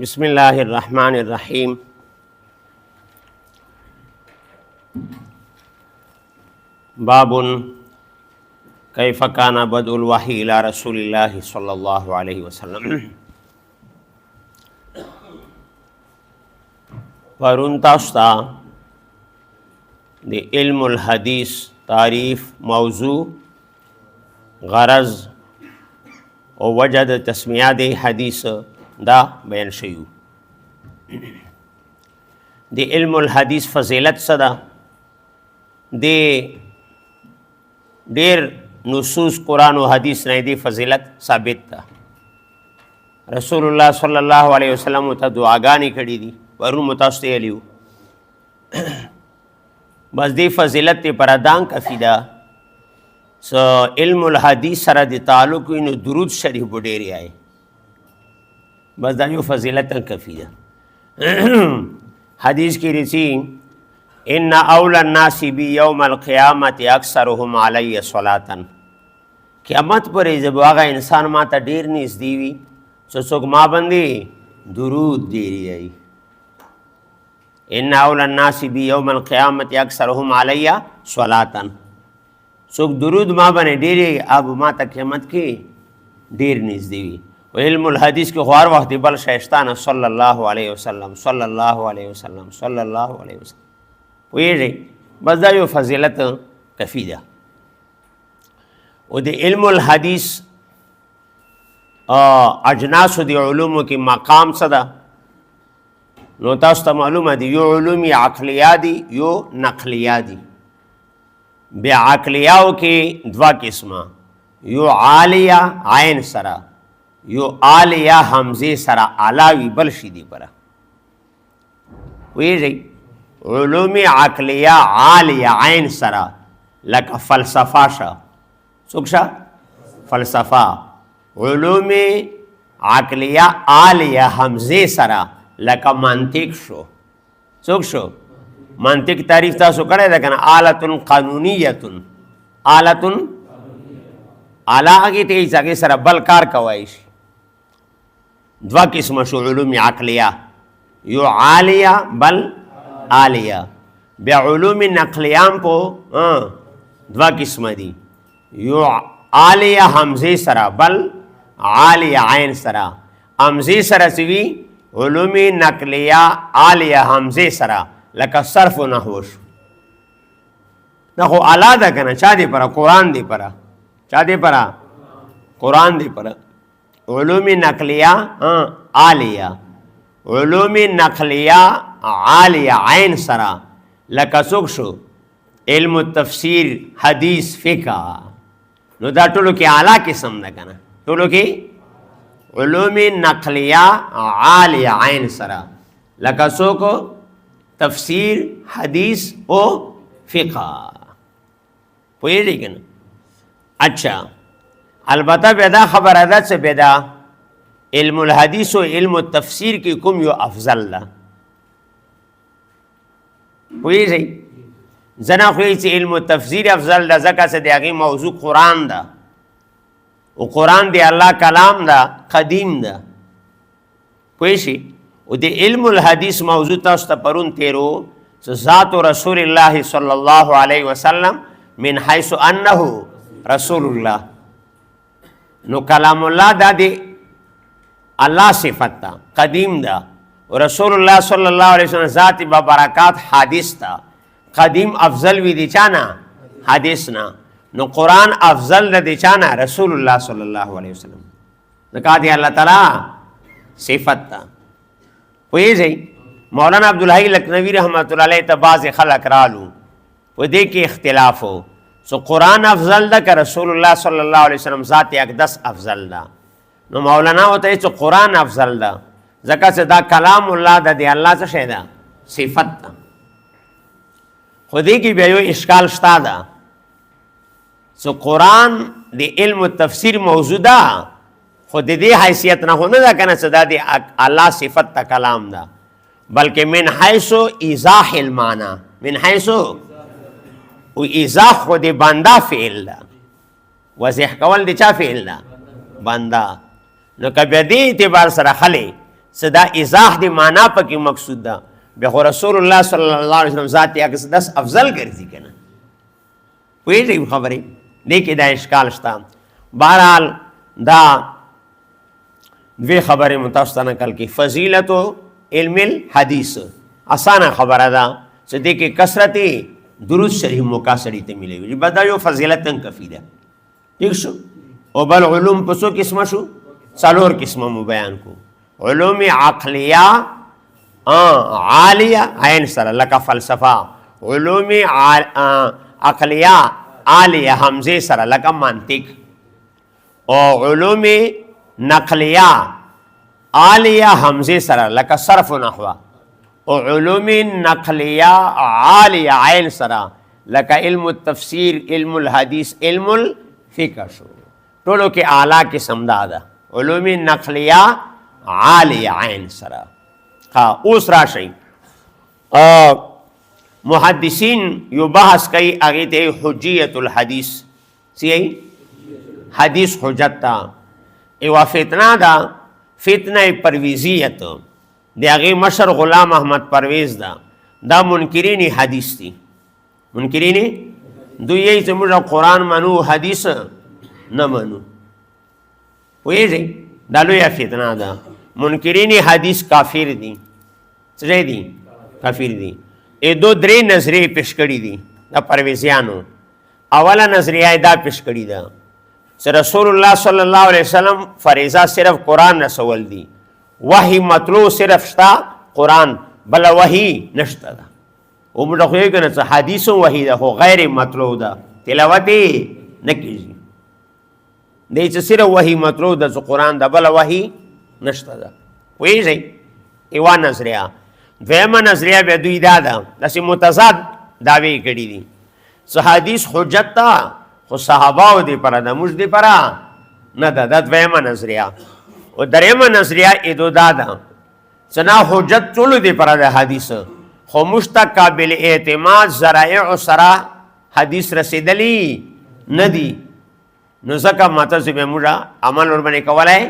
بسم الله الرحمن الرحيم. باب كيف كان بدء الوحي إلى رسول الله صلى الله عليه وسلم. پرون تاسو ته د علم الحدیث تعریف، موضوع، غرض او وجه د تسمیه د حدیث دا بیان شوی. د علم الحدیث فضیلت څه ده؟ د ډېر نصوص قرآن و حدیث نه دی فضیلت ثابت ده. رسول الله صلی الله علیه وسلم ته دعاګانې کړي دي، پرون مو تاسو ته ویلي وو. بس دې فضیلت ته پر دان کافي ده څه علم الحدیث سره د تعلق وي نو درود شریف به ډېرې آئے. بس دا یو فضیلت کافي ده. حدیث کې رسی ان اول الناس بی یوم القیامت اکثرهم علی صلاة. قیامت پر جب هغه انسان ما ته ډېر نږدې وي چې څوک ما باندې درود ډېرې آئي. ان اول الناس بی یوم القیامت اکثرهم علی صلاة. څوک درود ما باندې ډېرې اب ما ته قیامت کې ډېر نږدې وي. و علم الحدیث کې خو هر وخت بل شایستانه صلی الله علیه وسلم صلی الله علیه وسلم صلی الله علیه وسلم پوهېږئ. بس دا یو فضیلت کافي ده. او د علم الحدیث اجناسو د علومو کې مقام څه ده؟ نو تاسو ته معلومه دي یو علوم عقلیه دي، یو نقلیه دي. بیا عقلیاو کې دوه قسمه، یو عالیه عین سره، یو عالیه حمزه سره علاوی بل شي دی پره. ویږئ علوم عقلیه عالیه عین سره لکه فلسفه شه. څوک شه؟ فلسفه. علوم عقلیه عالیه حمزه سره لکه منطق شو. څوک شو؟ منطق تعریف تاسو کړی ده کنه، آلتن قانونیتن. آلتن آله هغې ته هېڅ هغې سره بل کار کولی شي. دوه قسمه شو علوم عقلیه، یو عالیه بل عالیه. بیا علوم نقلیه هم په دوه قسمه دي، یو عالیه حمزه سره بل عالیه عین سره. حمزه سره څه وي؟ علوم نقلیه عالیه حمزه سره لکه صرف و نحو شو. دا خو اعلی ده که نه؟ چا دې پره؟ قرآن دې پره. چا دې پره؟ قرآن دې پره. علوم نقلیه عالیه، علوم نقلیه عالیه عین سره لکه څوک شو؟ علم التفسیر، حدیث، فقه. نو دا ټولو کې اعلی قسم ده که نه؟ ټولو کې علوم نقلیه عالیه عین سره لکه څوک؟ تفسیر، حدیث او فقه. پوهېږئ که نه؟ اچھا البته بیا دا خبره ده څه بیا ده علم الحدیث و علم التفسیر کې کوم یو افضل ده؟ پوهېږئ ځنه خو یې چې علم التفسیر افضل ده ځکه چې د هغې موضوع قرآن ده او قرآن د الله کلام ده، قدیم ده. پوه شئ. او د علم الحدیث موضوع تاسو ته پرون تیرو چې ذات رسول الله صلی الله علیه وسلم من حیث انه رسول الله. نو کلام الله دا دی الله صفت ده، قدیم ده. و رسول الله صلی الله علیه وسلم ذات با برکات حادث ده. قدیم افضل وی دی چانا؟ حادث نه. نو قرآن افضل ده دی چانا؟ رسول الله صلی الله علیه وسلم. ذکا دی اللہ تعالی صفت ده. پوهېږئ مولانا عبدالحی لکنوی رحمت الله علیه ته بعضې خلک رالو په دې کې اختلاف و سو قرآن افضل ده که رسول الله صلی الله علیه وسلم ذات اقدس افضل ده؟ نو مولانا ورته چې قرآن افضل ده ځکه چې دا کلام الله ده، د الله څه شی ده؟ صفت ده. خو دې کې بیا یو اشکال شته ده چې قرآن د علم التفسیر موضوع ده خو د دې حیثیت نه خو نه ده که نه چې دا د الله صفت ته کلام ده، بلکې من حیث ایضاح المعنی، من حیث او ایضاح خو د بنده فعل ده، وضح کول د چا فعل ده؟ بنده. نو که بیا دې اعتبار سره خلی صدا ایضاح دی معنا پکې مقصود ده. بیا خو رسول الله صلی الله علیه وسلم ذات اقدس افضل ګرځي کنه. پوهېږئ خبرې دې کې دا اشکال شته. بهرحال دا دوی خبرې مو تاسو ته نقل کړي. فضیلت علم الحدیث اسانه خبره ده چې دې کې کثرت درود شریف موقع سړي ته ملوي. بس دا یو فضیلت کفي ده. ٹھیک شو. او بل علوم په څو قسمه شو؟ څلور قسمه مو بیان کو. علوم عقلیه عالیه عین سره لکه فلسفه. علوم عقلیه عالیه حمزه سره لکه منطق. او علوم نقلیه عالیه حمزه سره لکه صرف و نحوه. او علوم نقلیه عالیه عین سره لکه علم التفسیر، علم الحدیث، علم الفقه شو. ټولو کې اعلی قسم دا ده علوم نقلیه عالیه عین سره. ها اوس راشئ محدثین یو بحث کوي هغې ته حجیت الحدیث. څه حدیث حجت ته یوه فتنه ده، فتنه پرویزیت. د هغې مشر غلام احمد پرویز ده. دا منکرین حدیث دي. منکرین دوی یې چې موږ قرآن منو حدیث نه منو. پوهېږئ دا لویه فتنه ده. منکرین حدیث کافر دي. څه دي؟ کافر دي. دو درې نظریې پیش کړي دي د پرویزیانو. اوله نظریه دا پیش کړې ده چې رسول الله صلی الله علیه وسلم فریضه صرف قرآن رسول دي. وحی مطلوع صرف شته قرآن، بله وحی نشته ده. او موږ خو یې که نه څه حدیث هم وحی ده خو غیر مطلوع ده، تلاوت یې نه کېږي. دی چې صرف وحی مطلوع ده چې قرآن ده، بله وحی نشته ده. پوهېږئ یوه نظریه. دویمه نظریه بیا دوی دا ده داسې متضاد دعوې کړي دي چې حدیث حجت ده خو صحاباو دې پره ده، موږ دې پره نه ده. دا دویمه نظریه. او دریمه نظریه ایدو دا ده چې نه حجت ټولو دې پره ده حدیث، خو موږ ته قابل اعتماد ذرایع سره حدیث رسېدلي نه دي. نو ځکه ماته چې بیا موږ عمل ورباندې کولی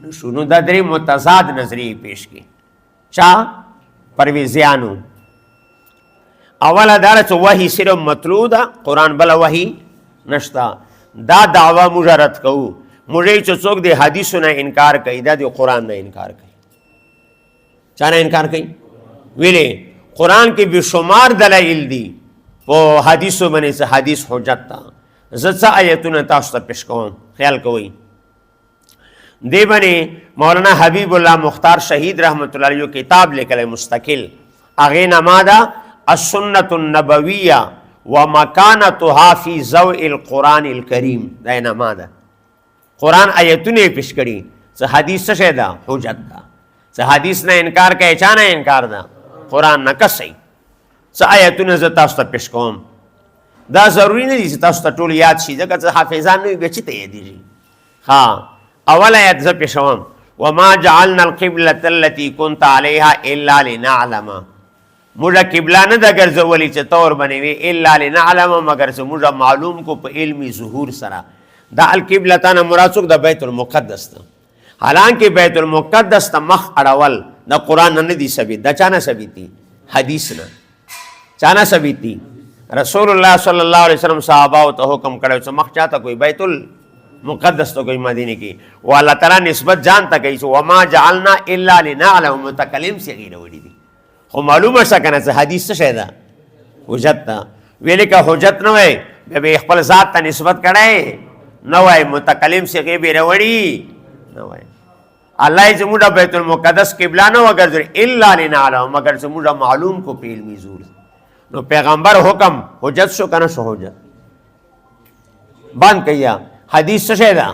نه شو. نو دا درې متضاد نظریې پیش کړي. چا؟ پرویزیانو. اوله دا چې وحی صرف مطلوع ده قرآن، بله وحی نشته. دا دعوه موږ رد کوو. موږ چې څوک د حدیثو نه انکار کوي دا د قرآن نه انکار کوي. چا نه انکار کوي؟ ویلې قرآن کې بېشمار دلایل دي په حدیثو باندې چې حدیث حجت ده. زه څه آیتونه تاسو ته پیش کوم، خیال کوئ. دی باندې مولانا حبیب الله مختار شهید رحمت الله علیه کتاب لیکلی مستقل. هغې نامه ده السنة النبویه ومکانتها فی ضوء القرآن الکریم. دا یې نامه ده. قرآن آیتونه یې پیش کړي چې حدیث څه شی ده؟ حجت ده. چې حدیث نه انکار کوي، چا نه انکار ده؟ قرآن نه. که صحیح څه آیتونه زه تاسو ته پیش کوم. دا ضروري نه دي چې تاسو ته ټول یاد شي، ځکه چې حافظان نه وي بیا چېرته یادېږي. ها اول آیت زه پیشوم. وما جعلنا القبلة التي كنت عليها الا لنعلم. موږ قبله نه ده ګرځولې چې ته ورباندې وې الا لنعلم، مګر چې موږ معلوم کو په علمي ظهور سره. دا القبلة نه مراد څوک ده؟ بیت المقدس ده. حالانکه بیت المقدس ته مخ اړول د قرآن نه دي ثابت. دا چا نه ثابت دي؟ حدیث نه. چا نه ثابت دي؟ رسول الله صلی الله علیه وسلم صحاباو ته حکم کړی چې مخ چاته کوئی بیت مقدس تو کوئی مدینه کی، وہ اللہ تعالیٰ نسبت جانتا کئی سو وما جعلنا الا لنعلم. متکلم سے غیر وڑی دی خو معلوم شا کنه چې حدیث څه شی ده؟ حجت ده. ویلې که حجت نه وای بیا به خپل ذات ته نسبت کړی نه وای، متکلم سے غیر وړي نه وای. الله یې زموږ بیت المقدس قبله نه وګرځوي الا لنعلم، مگر زموږ معلوم کو په علمي ظهور. نو پیغمبر حکم حجت شو کنه شو؟ حجت بند کیا. حدیث څه شی ده؟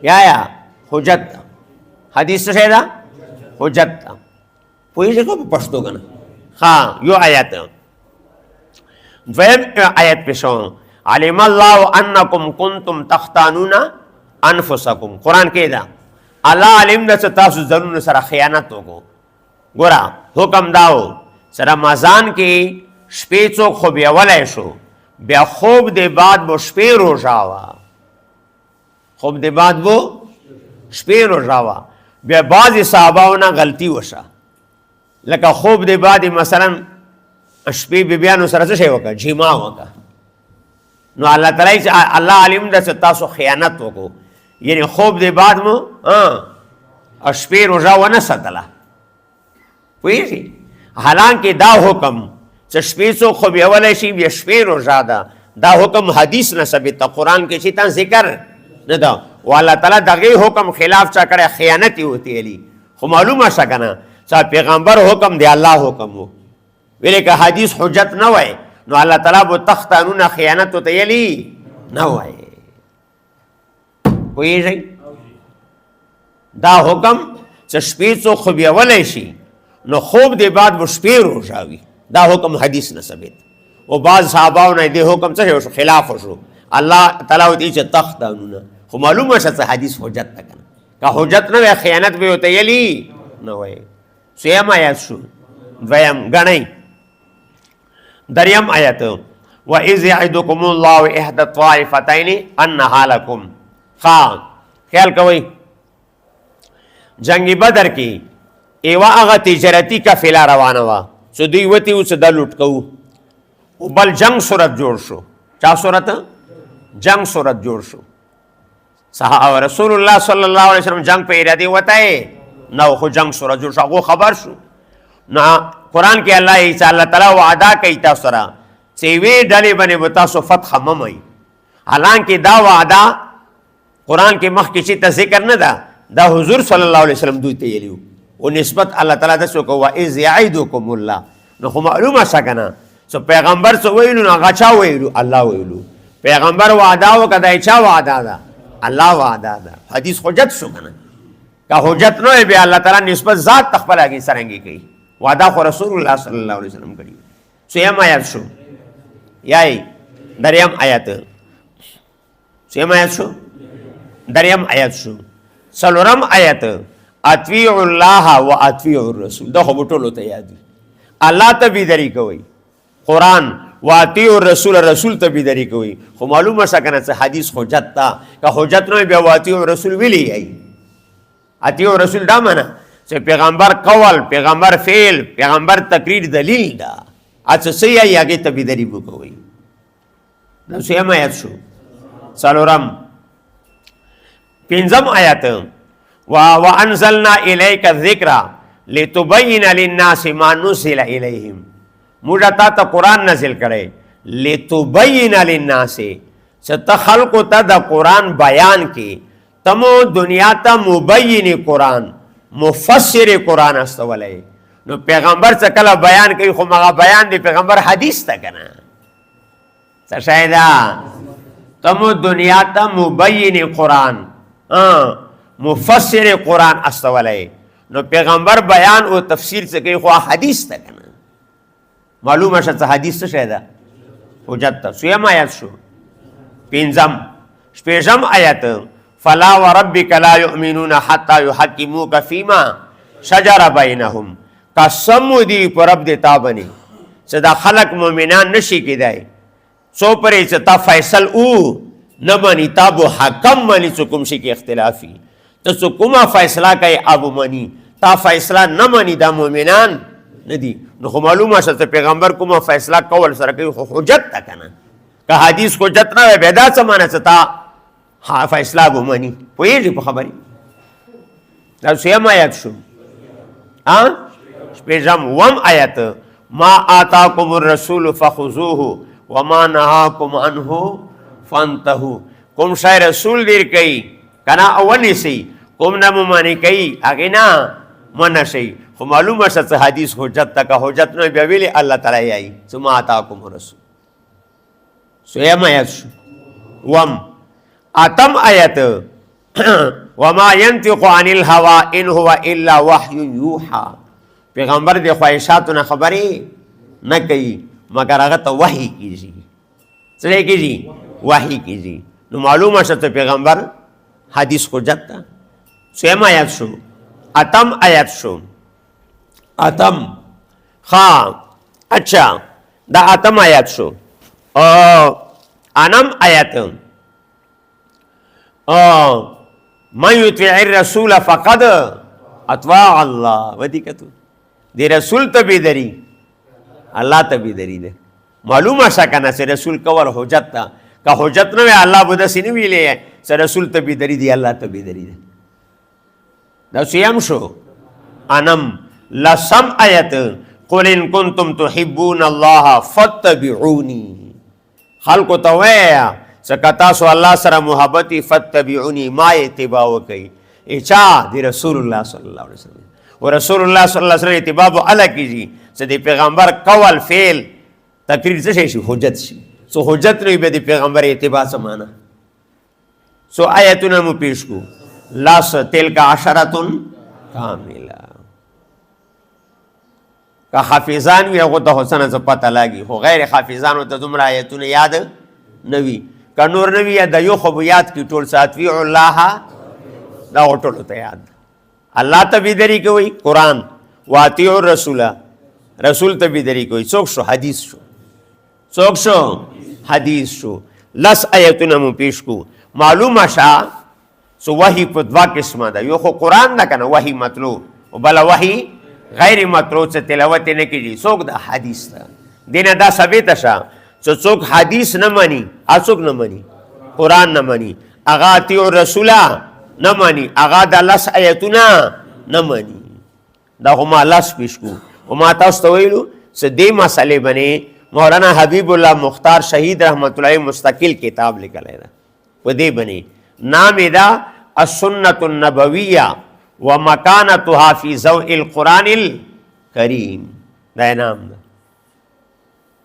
یا حجت ده. حدیث څه شی ده؟ حجت ده. پوهېږئ که په پښتو که نه؟ ها یو آیت. دویم آیت پیشوم. علم الله انکم کنتم تختانون انفسکم. قرآن کې ده الله علم ده چې تاسو ځانونو سره خیانت وکړو. ګوره حکم دا و چې رمضان کې شپې څوک خوبیولی شو، بیا خوب د بعد به شپې روژه وه. خوب د بعد بو شپې روژه وه. بیا بعضې صحابهو نه غلطي وشه لکه خوب دی بعدې مثلا شپې بیبیانو سره څه شی وکړه جما وکړه نو الله تعالی چې الله علیم ده چې تاسو خیانت وکړو یعنی خوب دی بعد مو شپې روژه ونه ساتله پوهېږي حالانکه دا حکم چې شپې څوک خوبیولی شي بیا شپې روژه ده دا حکم حدیث نه ثبت ده قرآن کې چې تا ذکر نه ده و الله تعالی دغې حکم خلاف چا کړی خیانت یې وتیلی خو معلومه شه که نه چې پیغمبر حکم دی الله حکم و ویلې که حدیث حجت نه وای نو الله تعالی به تختانونه خیانت وتیلی نه وای پوهېږئ دا حکم چې شپې څوک خوبیولی شي نو خوب دی بعد به شپې روژه وي دا حکم حدیث نه ثبت و بعض صحابهو نه دې حکم څه شو خلاف وشو الله تعالی ورته چې تختانونه خو معلومه شه چې حدیث حجت ده که نه که حجت نه وی خیانت به وتیلی نه وای سویم آیت شو دویم ګڼئ دریم آیت وَإِذْ يَعِدُكُمُ اللَّهُ إِحْدَى الطَّائِفَتَيْنِ أَنَّهَا لَكُمْ خیال کوئ جنگ بدر کې ایوه هغه تجارتي قافله روانه وه چې دوی وتي وو چې دا لوټ کوو او بل جنگ صورت جوړ شو چا صورت جنگ صورت جوړ شو صحابه رسول الله صلی الله علیه وسلم جنگ په ارادې وتی نو خو جنگ صورت جوړ شو هغو خبر شو نو قرآن کې الله چې الله تعالی وعده کوي تاسو سره چې یوې ډلې باندې به تاسو فتح ممئ حالانکه دا وعده قرآن کې مخکې چې ته ذکر نه ده دا حضور صلی الله علیه وسلم دوی ته ویلي و نسبت الله تعالی داسې وکړو وَإِذْ يَعِدُكُمُ اللَّهُ نو خو معلومه شه که نه څه پیغمبر څه ویلو نو هغه چا ویلو الله ویلو پیغمبر وعده وکړه دا یې چا وعده ده الله وعده ده حدیث حجت شو که نه که حجت نه وي بیا الله تعالی نسبت ذات ته خپله هغې څرنګې کوي وعده خو رسول الله صلی الله علیه وسلم کړي څویم آیت شو یای دریم آیت څویم آیت شو دریم آیت شو څلورم آیت اطیعوا الله و اطیعوا الرسول دا خو به ټولو ته یاد وي الله ته بېدري کوئ قرآن و اطیعوا الرسول رسول ته بېدري کوئ خو معلومه شه که نه څه حدیث حجت ده که حجت نه وي بیا و اطیعوا الرسول ویلی یی اطیعوا الرسول دا منه چې پیغمبر قول پیغمبر فعل پیغمبر تقریر دلیل ده اڅه څه یی هغې ته بېدري وکوئ دا څویم آیت شو څلورم پنځم آیت وَأَنزَلْنَا إِلَيْكَ الذِّكْرَ لِتُبَيِّنَ لِلنَّاسِ مَا نُزِّلَ إِلَيْهِمْ موږ تا ته قرآن نازل کړی لِتُبَيِّنَ لِلنَّاسِ چې ته خلقو ته د قرآن بیان کې تمو دنیا ته مبین قرآن مفسر قرآن استولی نو پیغمبر څه کله بیان کوي خو هغه بیان دی پیغمبر حدیث ته که نه څه شی ده تمو دنیا ته مبین قرآن مفسر قرآن استولی نو پیغمبر بیان او تفسیر څه کوي خو حدیث ته که نه معلومه شه څه حدیث څه شی ده حجت ته څویم آیت شو پنځم شپږم آیت فلا وربک لا یؤمنون حتی یحکموک فیما شجر بینهم قسم دی په رب د تا باندې چې دا خلق مؤمنان نشي کېدای څو پرې چې تا فیصل او نه مانی تا به حکم مانی څه کوم شي کې اختلافي ته څه کومه فیصله کوي ابو مانی تا فیصله نه مانی دا مؤمنان نه دي نو خو معلومه شه چې پیغمبر کومه فیصله کول سره کوي خو حجت ده که نه که حدیث حجت نه وي بیا دا څه معنی چې تا فیصله ابو مانی پوهېږي په خبرې دا څویم آیت شو شپږم اووم آیت ما آتاکم الرسول فخذوه وما نهاکم عنه فانتهوا کوم شی رسول دیر کوي که نه او ونیسئ کوم نه مو منې کوي هغې نه منع شئ خو معلومه شه څه حدیث حجت ته که حجت نه بیا ویلې الله تعالی یایي څه ما آتاکم الرسول څویم آیت شو اووم اتم آیت وما ينطق عن الهوى ان هو الا وحی یوحى پیغمبر د خواهشاتو نه خبرې نه کوي مگر هغه ته وحی کیږي څه کیږي وحی کیږي نو معلومه شه ته پیغمبر حدیث حجت ته څویم آیت شو اتم آیت شو اتم اچھا دا اتم آیت شو انم آیت من یطیع الرسول فقد اطواع الله ودی کتو دی رسول ته بيدری الله ته بيدری ده معلومه شکنه چې رسول کول حجت تا که حجت نه وي الله بده سینې ویلې چې رسول ته بيدری دی الله ته بيدری ده دا سیم شو انم لسم آیت قل ان کنتم تحبون الله فاتبعوني خلق ته وایا سکتا سو الله سره محبتي فتبعوني ما اتباع وکي اچا دی رسول الله صلی الله علیه وسلم و رسول الله صلی الله علیه وسلم اتباع اعلی کیږي چې دی پیغمبر قول فعل تقریر څه شي حجت شي سو حجت نه به دی پیغمبر اتباع سمانا سو آیتونه مو پیش کو لاس تلک عشرتن کامله که حافظان وي هغه ته حسنه څه پته لاګي خو غیر حافظانو ته دومره آیتونه یاد نه وي که نور نه وي د یو خو یاد کی ټول ساتوي الله دا ټول ته یاد الله ته بيدری کوي قرآن واطیع الرسول رسول ته بيدری کوي څوک شو حدیث شو څوک شو حدیث شو لس آیتونه مو پیش کو معلومه شا سو وحی په دوا قسمه ده یو خو قرآن ده کنه وحی مطلوب او بل وحی غیر مطلوب څه تلاوت نه کیږي څوک د حدیث ده دینه دا ثابت شه چې څوک حدیث نه مانی څوک نه مانی قرآن نه مانی اغا اطیع الرسول نه مانی اغا د لس آیتونه نه مانی دا هم لس پیش کو او ما تاسو ته ویلو چې دې مسئله باندې مولانا حبیب الله مختار شهید رحمت الله مستقل کتاب لیکلی ده په دې باندې نام دا السنة النبویہ ومکانتها فی ضوء القرآن الکریم دا نام دا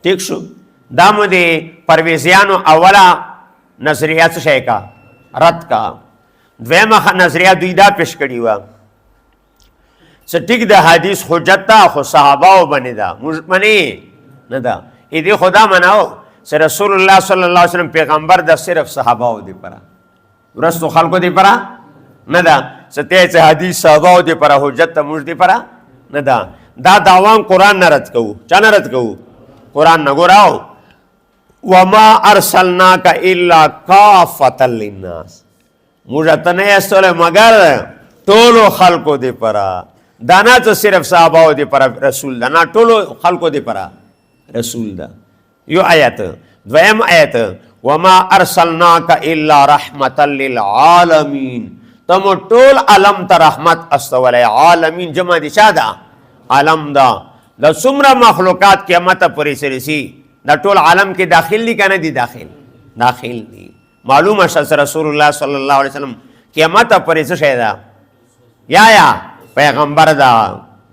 ٹھیک شو دا مده پرویزیانو اولا نظریہ څه شی کا رد کا دویمه نظریہ دوی دا پیش کړي وا څه ټیک د حدیث حجت تا خو صحابه باندې دا منی نه دا دې خدا مناو چې رسول الله صلی الله علیه وسلم پیغمبر د صرف صحابه دی پرا ورستو خلقو دی پرا نه دا ستې چې حدیث صحابه دی پرا حجت ته موږ دی پرا نه دا دا داوام قران نه رد کوو چا نه رد کوو قران نه ګوراو وما ارسلناک الا کافتا للناس موږ ته نه استول مگر ټولو خلقو دی پرا دانا ته صرف صحابه دی پرا رسول دانا ټولو خلقو دی پرا رسول دا یو آیت دویم آیت وما ارسلناک الا رحمتا للعالمین تم ټول عالم ته رحمت استولای عالمین جمع دي چا دا عالم دا د څومره مخلوقات قیامت پورې سرسی دا ټول عالم کې داخل دي کنه دي داخل دي معلومه شس رسول الله صلی الله علیه وسلم قیامت پورې څه شي دا یا پیغمبر دا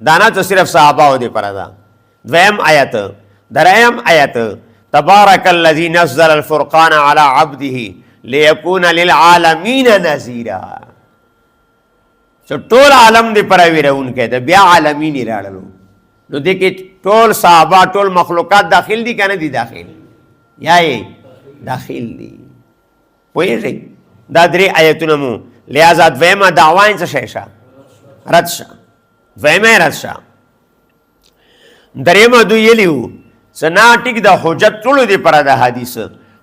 دانا ته صرف صحابه دي پر دا دویم آیت دریم آیت تبارک الذی نزل الفرقان علی عبده لیکون للعالمین نذیرا ټول عالم دی پر ویرون کې دا بیا عالمین راړلو نو دې کې ټول صحابه ټول مخلوقات داخل دي کنه دي داخل یا داخل دي پوهیږئ دا درې آیتونه مو لہذا دویمه دعوا څه شیشه رد شه دویمه رد شه دریمه دوی یلیو سنا ټیک د حجت ټولو دی پر د حدیث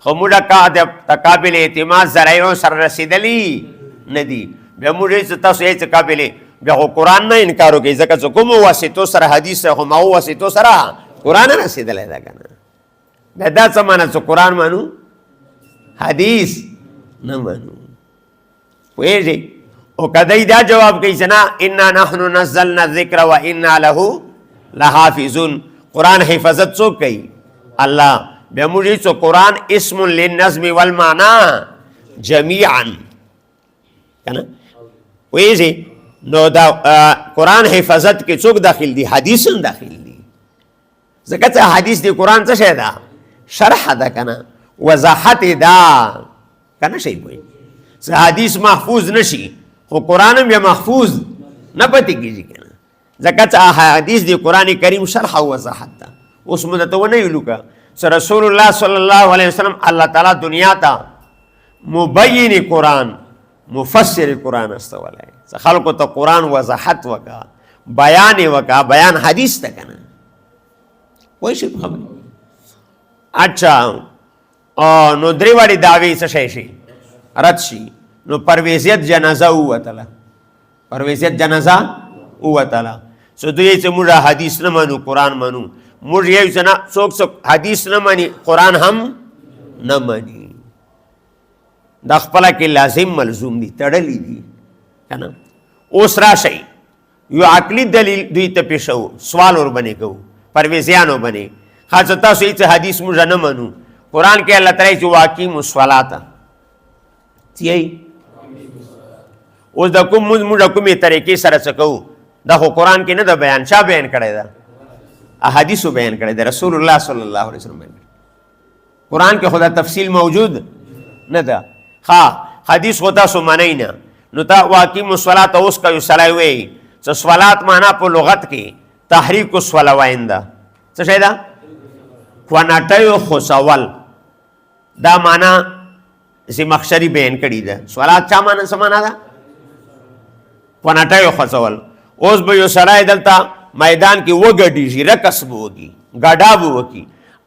خو موږ کا د تقابل اعتماد ذرایع سره رسیدلی ندی بیا موږ تاسو یې قابل بیا قرآن نه انکار وکړي ځکه چې کوم واسطو سره حدیث خو ما واسطو سره قرآن رسیدلی دا کنه بیا دا څه معنی چې قرآن مانو حدیث نه مانو پوهیږئ او کدی دا جواب کوي چې نه انا نحن نزلنا الذکر و انا له لحافظون قرآن حفاظت څوک کوي الله بیا موږ چې قرآن اسم للنظم والمعنى جميعا کنه وایي نو دا قرآن حفاظت کې څوک داخل دي حدیث هم داخل دي ځکه چې حدیث دی قرآن څه شی ده شرح ده کنه وضاحت ده کنه شی وایي چې حدیث محفوظ نشي خو قرآن هم محفوظ نه پاتې کېږي کنه ځکه چې حدیث دی قرآن کریم شرح او وضاحت ده اوس موږ ته ونه ویلو که رسول الله صلی الله علیه وسلم الله تعالی دنیا ته مبین قرآن مفسر قرآن استولای خلقو ته قرآن وضاحت وکا بیان وکا بیان حدیث ته کنه وای شي خبر اچھا نو درې واړي دعوی څه شي رد شي نو پرویزیت جنازه وتله پرویزیت جنازه ووتله څه دوی چې موږ حدیث نه منو قرآن منو موږ یو چې نه څوک حدیث نه مني قرآن هم نه مني دا خپله کې لازم ملزوم دي تړلي دي که نه اوس راشئ یو عقلي دلیل دوی ته پیښو سوال وربنې کوو پرویزیانو بنې ښه چې تاسو هېڅ حدیث موږ نه منو قرآن کې الله تعالی چې واقیمو الصلاة څه اوس د کوم موږ کومې طریقې سره څه کوو دا خو قرآن کې نه ده بیان چا بیان کړی ده احادیثو بیان کړی ده رسول الله صلی الله علیه وسلم بیان کړی قرآن کې خو دا تفصیل موجود نه ده ښه حدیث خو تاسو منئ نه نو تا واقیمو الصلاة اوس که یو سړی وایي چې صلات معنا په لغت کې تحریک الصلوین ده څه شی ده کوناټیو خوڅول دا معنا زمخشري بیان کړي ده صلات چا معنا څه معنا ده کوناټیو خوڅول اوس به یو سړی دلته میدان کې وګډېږي رقص به وکړي ګډا به وکړي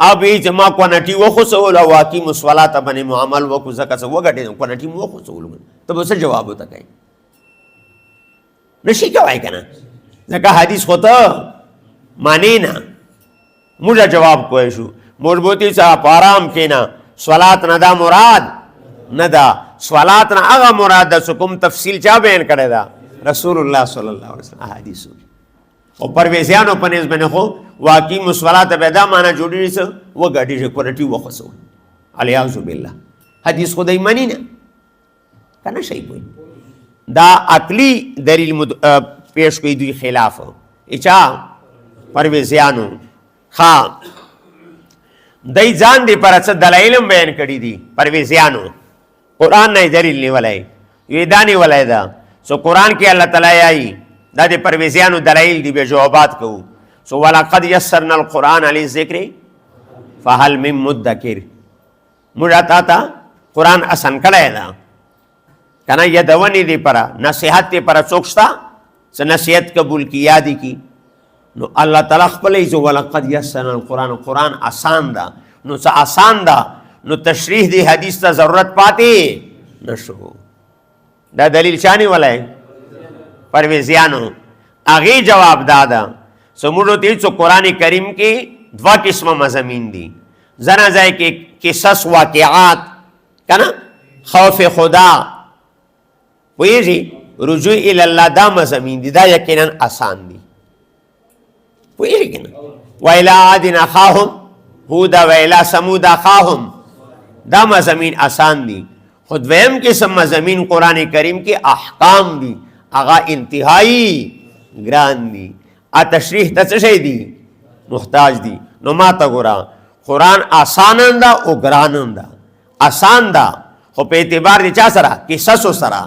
اب یې چې ما کوناټي وخوڅول او واقیمو الصلاة باندې مو عمل وکړو ځکه څه وګډېدم کوناټي مو وخوڅولو ته به څه جواب ورته کوې نشي کوای که نه ځکه حدیث خو ته مانی نه موږ جواب کوی شو موږ بوتي څه په آرام کښېنه صلات نه دا مراد نه ده صلات نه هغه مراد ده چې کوم تفصیل چا بیان کړی ده رسول الله صلی الله علیه وسلم احادیثو او پرویزیانو په نسبت باندې خو واقیمو الصلاة به دا معنا جوړېږي څه وګډېږي کوناټي وخوڅول الیاذ بالله حدیث خو دی مني نه که نه شی پوهېږي دا عقلی دلیل پیش کوي دوی خلاف اچا پرویزیانو ها دای ځان دی پر څه دلایل بیان کړي دي پرویزیانو قرآن نه دلیل نیولی وی دا نیولی ده سو قرآن کې الله تعالی آئی دا د پرویزیانو دلایل دی به جوابات کوو سو ولقد یسرنا القرآن للذکر فهل من مدکر موږ تا ته قرآن آسان کړی ده کنه یدونی دی پرا نصیحت دی پرا څوک شته څه نصیحت قبول کی یادی کی نو الله تعالی خپل یې ولقد یسرنا القرآن قرآن آسان ده نو څه آسان ده نو تشریح دی حدیث ته ضرورت پاتې نشو دا دلیل چا نیولی پرویزیانو هغې جواب دا ده سموږ ته چې قرآن کریم کې دوه قسمه مضامین دي ځنه ځای کې قصص واقعات که نه خوف خدا پوهېږي رجوع الله دا مضامین دي دا یقینا آسان دي پوهېږي که نه وإلی عاد أخاهم هودا وإلی ثمود أخاهم دا مضامین آسان دي خو دویم قسم مضامین قرآن کریم کې احکام دي هغه انتهایی ګران دي تشریح ته څه شی دي محتاج دي نو ما ته ګوره قرآن آسان ده او ګران ده آسان ده خو په اعتبار د چا سره قصصو سره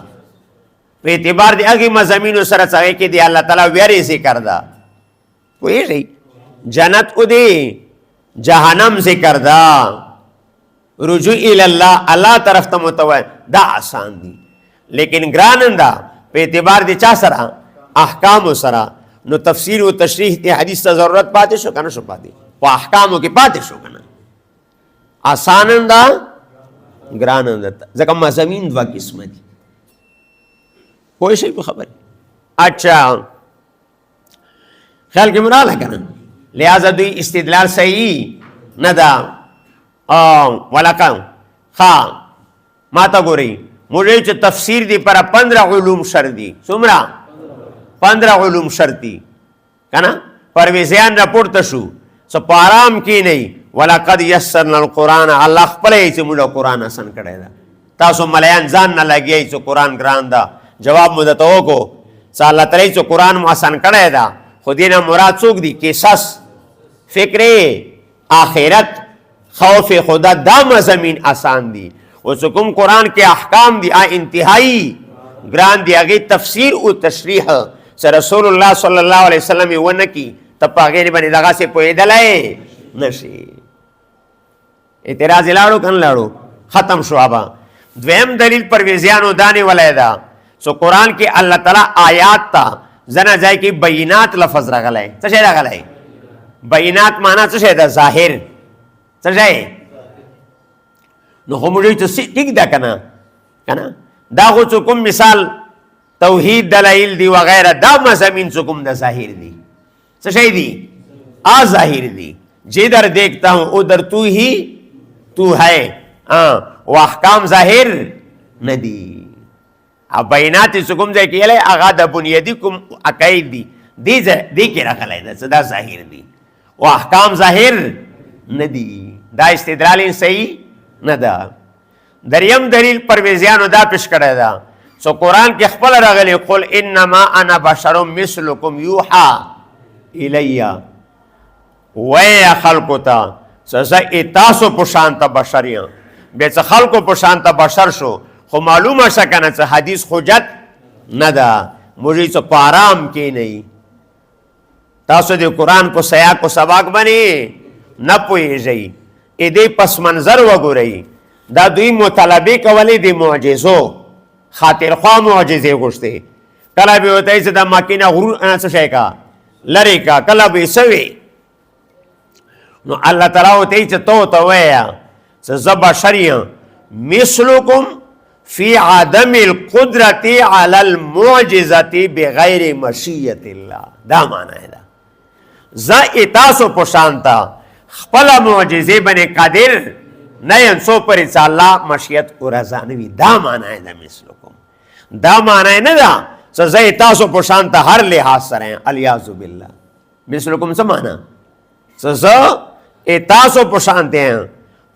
په اعتبار د هغې مضامینو سره چې هغې کې د الله تعالی ویرې ذکر ده پوهېږئ جنت او دی جهنم ذکر ده رجوع الله الله طرف ته متوجه دا آسان دي لیکن ګران ده په اعتبار د چا سره احکامو سره نو تفسیر و تشریح ته حدیث ته ضرورت پاتې شو که نه شو پاتې په احکامو کې پاتې شو که نه آسان ده ګران ده ځکه مضامین دوه قسمه دي پوه شئ په خبرې اچھا خیال کې مو راغله که نه لہذا دوی استدلال صحیح نه ده ولکه ښه ما ته ګورئ موږ چې تفسیر دی پر 15 علوم شر دي څومره 15 علوم شرط دي که نه پرویزیان راپورته شو څه په آرام کې نه ولقد یسرنا القرآن الله خپله یې چې موږ قرآن آسان کړی ده تاسو ملیان ځان نه لګیئ چې قرآن ګران ده جواب مو درته وکړو چې الله تعالی چې قرآن مو آسان کړی ده خو دې نه مراد څوک دي قصص فکر آخرت خوف خدا دا مضامین آسان دي او چې کوم قرآن کې احکام دي انتهایی ګران دي هغې تفسیر او تشریح چې رسول الله صلی الله علیه وسلم یې ونه کي ته په هغې باندې دغسې پوهېدلی نشي اعتراض یې لاړو که نه لاړو ختم شو ابا دویم دلیل پرویزیانو دا نیولی ده چې قرآن کې الله تعالی آیات ته ځنه ځای کې بینات لفظ راغلی څه شی راغلی بینات معنا څه شی ده ظاهر څه شی نو خو موږ ته ټیک ده که نه دا خو چې کوم مثال توحید دلائل دی وغیرہ دا مضامین سے کم دا ظاہر دی سشای دی آ ظاہر دی جدھر دیکھتا ہوں ادھر تو ہی تو ہے وہ احکام ظاہر ندی اب بینات سکم زی کیلے اغا دا بنیادی کم عقاید دی کی رکھلائی دا صدا ظاہر دی وہ احکام ظاہر ندی دا استدلال صحیح ندا دریم دلیل پرویزیانو دا پیش کرے دا سو قرآن کی خپل رغلی قل انما انا بشر مثلکم یوحا الیہ وی خلقو تا سزا اتاسو پشانتا بشریاں بیچ خلقو پشانتا بشر شو خو معلوم شکنه چه حدیث حجت ندا مجھے چه پارام کی نہیں تاسو دی قرآن کو سیاق و سباق بنی نپوئی جئی ایدی پس منظر وگو رئی دا دوی مطالبی کولی دی معجزو خاطر خواہ معجزے گوشتے کلا بھی ہوتا ہے چه دا مکینہ غرور انسا شای کا لری کا کلا بھی سوی نو اللہ تعالیٰ ہوتا ہے چه تو تویا چه زبا شریعن مثلکم فی عدم القدرت علی المعجزت بغیر مشیت اللہ دا معنی ہے دا زا اتاسو پشانتا خپلا معجزے بنے قادر نین سو پر اچھا اللہ مشیت و رضانوی دا معنی ہے دا مثلکم دا معنی ہے نا دا زا اتاسو پشانتا ہر لحاظ سر ہیں الیاذ باللہ مثلکم سمانا زا اتاسو پشانتے ہیں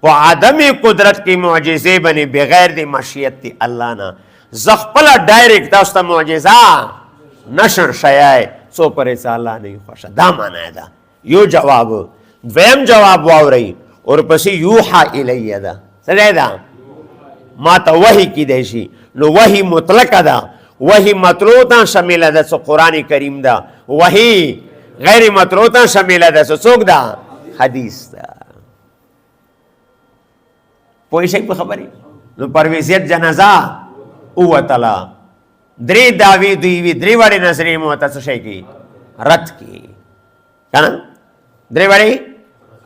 وہ عدمی قدرت کی معجزے بنی بغیر دی مشیت تی اللہ نا زخپلا ڈائریکٹ داستا معجزہ نشر شیائے سو پر ایسا اللہ نہیں خوشا دا مانا ہے دا یو جواب دویم جواب واو رہی اور پسی یوحا الیہ دا سجائے دا ما تا وحی کی دیشی نو وحی مطلق دا وحی مطلوطا شمیل دا سو قرآن کریم دا وحی غیر مطلوطا شمیل دا سو سوک دا حدیث دا پوئی شک پہ خبری نو پرویزیت جنازہ اوتلا دری داوی دویوی دری وڑی نظری موتا سو شای کی رد کی کنا دری وڑی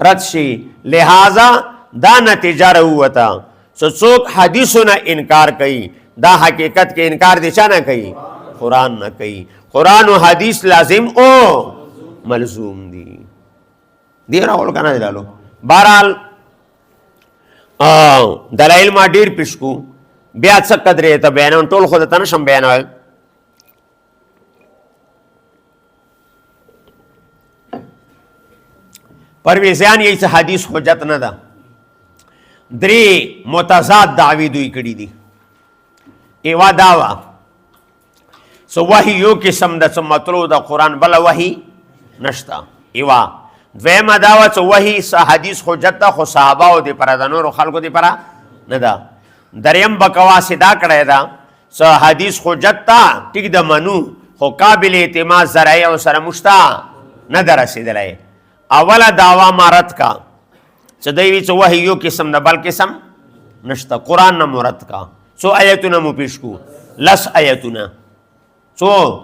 رد شی لہذا دا نتیجہ روتا سو چوک حدیثو نا انکار کئی دا حقیقت کے انکار دیچا نہ کئی قرآن نہ کئی قرآن و حدیث لازم او ملزوم دی راول کنا دلالو بہرحال دلائل ما ډیر پیشکو بیا څه قدرې ته بیانوم ټول خو ته نشم بیانولی پرویزیان یہی څه حدیث حجت نه ده درې متضاد دعوی دوی کړي دي ایوا دعوا سو وحی یو قسم د څه مطلوب د قرآن بله وحی نشته ایوا دویم دعوه چه وحی حدیث حجت تا خو صحاباو دی پرا دا نور خلقو دی پرا ندا دریم بکواسی دا کرده دا چه حدیث حجت تا ٹک دا منو خو قابل اعتماد ذرائع و سرمشتا ندرسی دلائی اولا دعوه مارد کا چه دیوی چه وحی یو قسم دا بل قسم نشتا قرآن نمورد کا سو آیتونا مو پیشکو لس آیتونا سو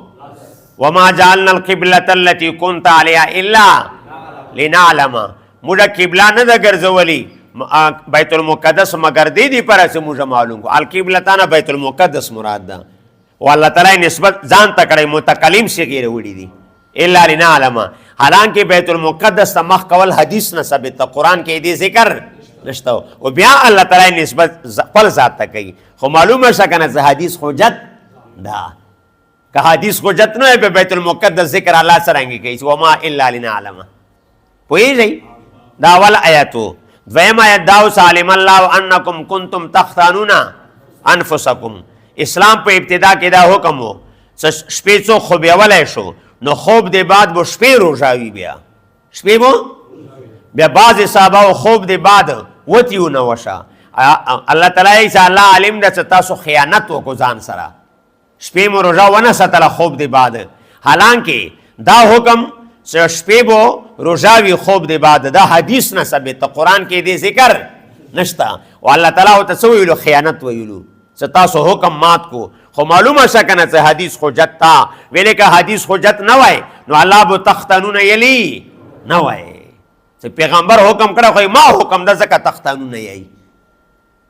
وما جعلنا القبلة التي كنت عليها إلا لنعلم مجھا قبلہ نہ دا گرزولی بیت المقدس مگر دی پر ایسے مجھا معلوم کو القبلتانا بیت المقدس مراد دا واللہ تعالی نسبت زان تکڑے متقلیم سے گیر وڑی دی الا لنعلم حالانکہ بیت المقدس تا مخ قول حدیث نہ ثبت قرآن کے دی ذکر نشتا ہو و بیا اللہ تعالی نسبت پل ذات تکئی خو معلوم ہے شکنہ سے حدیث حجت دا کہ حدیث حجت نہ ہے پہ بیت المقدس ذکر اللہ سرائنگی کئی وما الا لنعلم پوئی جئی داول آیتو دویم آیت داو سالم اللہ انکم کنتم تختانون انفسکم اسلام پہ ابتدا کے دا حکم ہو شپیچو خوبی اولے شو نو خوب دے بعد وہ شپی روشاوی بیا شپی بو بیا بعض صحابہ خوب دے بعد وطیو نوشا اللہ تعالیٰ ایسا اللہ علم دا تاسو خیانت کو زان سرا شپی مو روشا ونہ ستلا خوب دے بعد حالانکہ دا حکم شپی بو روزاوی خوب دے بعد دا حدیث نہ ثبت قرآن کے دے ذکر نشتا و اللہ تعالیٰ ہوتا سویلو خیانت ویلو ستاسو حکم مات کو خو معلوم شکنہ سے حدیث حجت تا ویلے کہ حدیث حجت نوائے نو اللہ بو تختانون یلی نوائے پیغمبر حکم کرا خوی ما حکم دا زکا تختانون یلی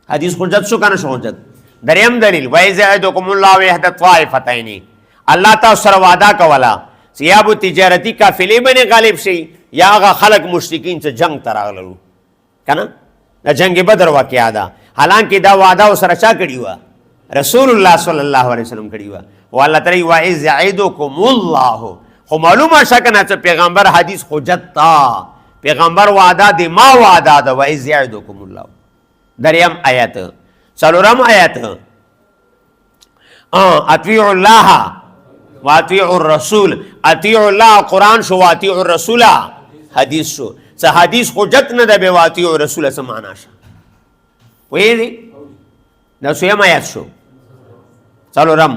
حدیث حجت شو کنا شو حجت دریم دلیل وایز یعدکم الله احد الطائفتین الله تاسو سره وعده کوله چې یا به تجارتي قافلې باندې غالب شي یا هغه خلک مشرکین چې جنگ ته راغلل کنه د جنگ بدر واقعا ده حالانکه دا وعده سره چا کړی و رسول الله صلی الله علیه وسلم کړی و او الله تعالی وایز یعدکم الله خو معلومه شکنه چې پیغمبر حدیث حجت تا پیغمبر وعده دی ما وعده ده وایز یعدکم الله دریم آیت څلورم آیت اطیعوا الله واطیعوا الرسول اطیعوا الله قرآن شو واطیعوا الرسول حدیث شو څه حدیث حجت نه ده به واطیعوا الرسول څه معنا شه وایي دا سویم آیت شو څلورم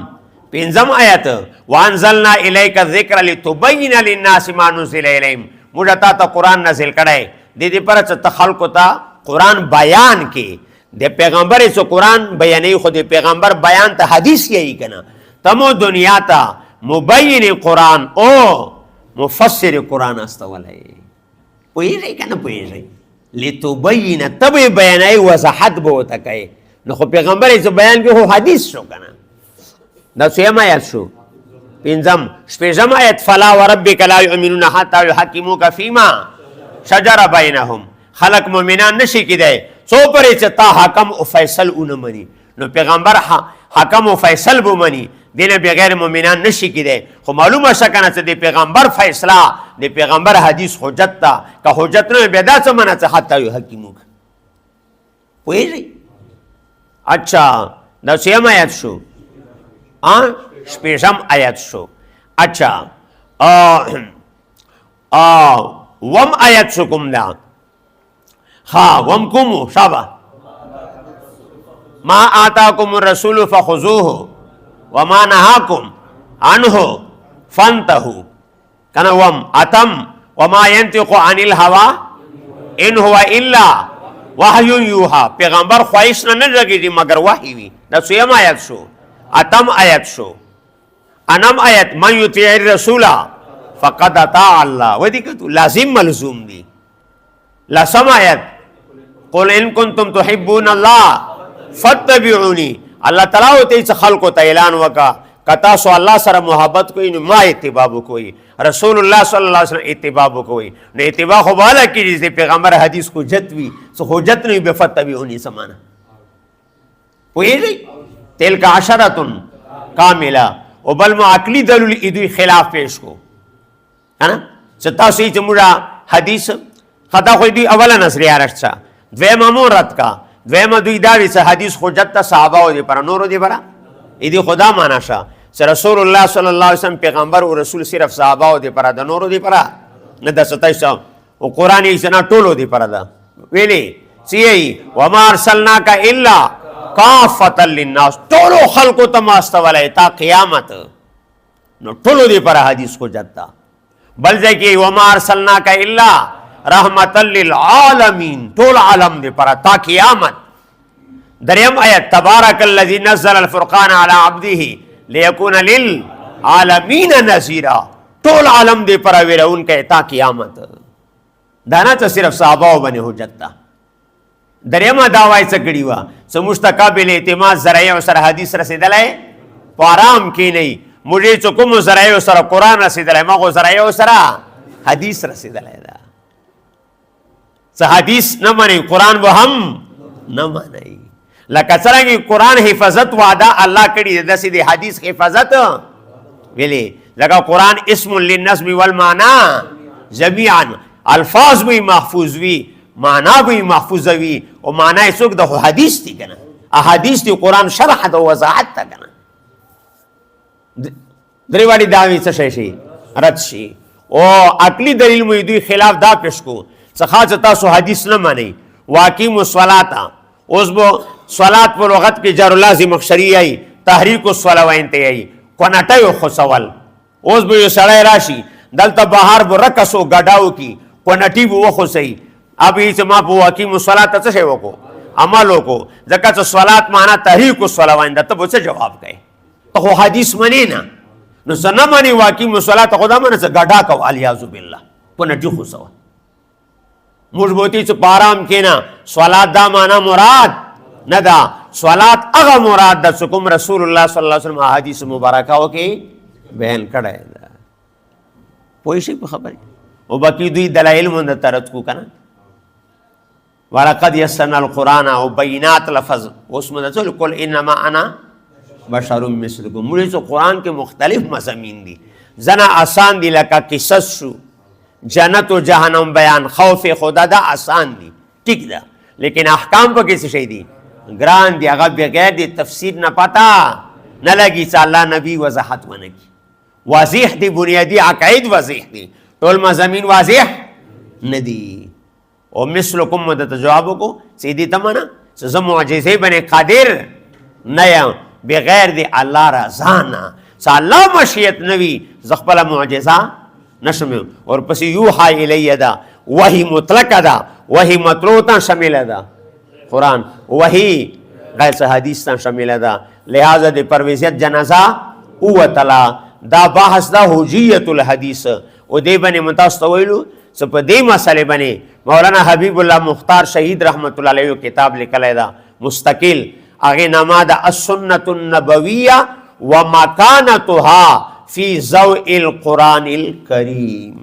پنځم آیت وانزلنا الیک الذکر لتبین للناس ما نزل الیهم موږ تا ته قرآن نازل کړی د دې پر چې خلکو ته قرآن بیان کې د پیغمبر څخه قرآن بیانې خو د پیغمبر بیان ته حدیث یې کنه تمو دنیا ته مبین قرآن او مفسر قرآن استولای پوهیږئ کنه پوهیږئ لتبین تبې بیانې وضاحت به وته کوي نو خو پیغمبر یې بیان کې خو حدیث شو کنه دا څویم آیت شو پنځم شپږم آیت فلا وربک لا یؤمنون حتی یحکموک فیما شجر بینهم خلق مؤمنان نشي کېدی څو پرې چې تا حکم او فیصل اونه مني نو پیغمبر حکم او فیصل به مني دینه بغیر مؤمنان نشي کېدی خو معلومه شکنه چې د پیغمبر فیصله د پیغمبر حدیث حجت تا که حجت نه به دا څه منه چې حتی یحکموک پوهیږئ اچھا دا څویم آیت شو شپږم آیت شو اچھا وم آیت شو کوم دا ها وم کومو شابه ما آتاکم الرسول فخذوه وما نهاکم عنه فانتهوا کنه وم اتم وما ينطق عن الهوى ان هو الا وحی یوحى پیغمبر خواهش نه لګیږي مگر وحی وي دا څویم آیت شو اتم آیت شو انم آیت من یطیع الرسول فقد اطاع الله ودی کتو لازم ملزوم دی لسم آیت قل ان کنتم تحبون الله فاتبعونی الله تعالی ته خلق ته اعلان وکا کتا سو الله سره محبت کوئی نو ما اتباع کوئی رسول الله صلی الله علیه وسلم اتباع کوئی نو اتباع خو بالا کی چې پیغمبر حدیث کو حجت وی سو حجت نه به فتبعونی سمانه ویلی تلک عشرتن کامله او بل ما عقلی دلیل ایدوی خلاف پیش کو ہے نا ستا سی چموڑا حدیث خطا خوی دوی اولا نصری آرشت سا دویم امورت کا دویم دوی داوی سا حدیث خوجت تا صحابہ دی پرا نورو دی پرا ایدی خدا مانا شا سا رسول اللہ صلی اللہ علیہ وسلم پیغمبر و رسول صرف صحابہ دی پرا دا نورو دی پرا ندا ستای سا و قرآن ایسنا ٹولو دی پرا دا ویلی سیئی وما ارسلناکا الا کافتا للناس ٹولو خلقو تماستوالی تا قیامت نو ٹولو دی پرا حدیث خوجت تا بل جائے کہ وما ارسلناک الا رحمتا للعالمین طول عالم دے پرا تا قیامت دریم آیت تبارک الذی نزل الفرقان علی عبده لیکون للعالمین نذیرا طول عالم دے پرا ویرا ان کے تا قیامت دانا تا صرف صحابہ بنے حجت تا دریم دعوائی سکڑی ہوا سمجھتا قابل اعتماد ذرائع سر حدیث رسیدل ہے پارام کی نہیں مجھے چکم ذرائع سر قرآن رسیدل ہے مغو ذرائع سر حدیث رسیدل ہے دا سا حدیث نہ مانی قرآن وہ ہم نہ مانی لکہ سرنگی قرآن حفظت وعدہ اللہ کری دسی دی حدیث حفظت ویلے لکہ قرآن اسم للنظم والمعنی جميعا الفاظ بھی محفوظ بھی معنی بھی محفوظ بھی اور معنی سوک دا حدیث تھی کنا احادیث تھی قرآن شرح دا وضاحت تا کنا دریواری دعوی سشیشی رد شی او عقلی دلیل مویدوی خلاف دا پشکو سخاص تاسو حدیث نمانی واقیم الصلاة اوز بو صلاة پر وقت کی جار لازم اخشری آئی تحریک الصلاوین تی آئی کنٹیو خسول اوز بو یو سڑای راشی دلتا بہار بو رکسو گڑاو کی کنٹی بو خسی اب یہ سے ماں پو واقیم الصلاة تسے وکو عملو کو ذکر سے صلاة مانا تحریک الصلاوین دا تب اسے جواب گئے تو خو حدیث منی نا نو سنا منی واقیم الصلاة خدا منا سے گڑا کو علیاذ باللہ کنٹی خسوا مجبوتی سے پارام کینا صلاة دا مانا مراد ندا صلات هغه مراد د کوم رسول الله صلی الله علیه وسلم حدیث مبارکه کې بیان کړی دا پوه شئ په خبرې او باقي دوی دلایل مونږ ترت کو کنه ولقد یسرنا القرآن او بینات لفظ اوس مونږ ته کل انما انا بشر مثلکم موږ ته قرآن کې مختلف مضامین دي زنا آسان دي لکه قصص شو جنت و جهنم بیان خوف خدا دا آسان دي ٹھیک ده لیکن احکام په کې څه شي دي ګران دي هغه بغیر د تفسیر نه پتا نه لګي چې الله نبی وضاحت ونه کی واضح دي بنیادی عقاید واضح دي ټول مضامین واضح نه دي او مثلکم مدد جواب کو سیدی تمنا چې معجزې باندې قادر نه یم بغیر دی الله رضا نه چې الله مشیت نوي زه خپله معجزه نشم اور پسې یوحا الی ده وحی مطلقه ده وحی مطلوع ته شامله ده قرآن وحی غیر څه حدیث ته شامله ده لہذا د پرویزیت جنازه اوتلا دا بحث دا حجیت الحدیث او دی باندې متاسو ته ویلو چې په دې مسئله باندې مولانا حبیب الله مختار شهید رحمت الله علیه کتاب لیکلی ده مستقل هغې نامه ده السنة النبویه ومکانتها فی ضوء القرآن الکریم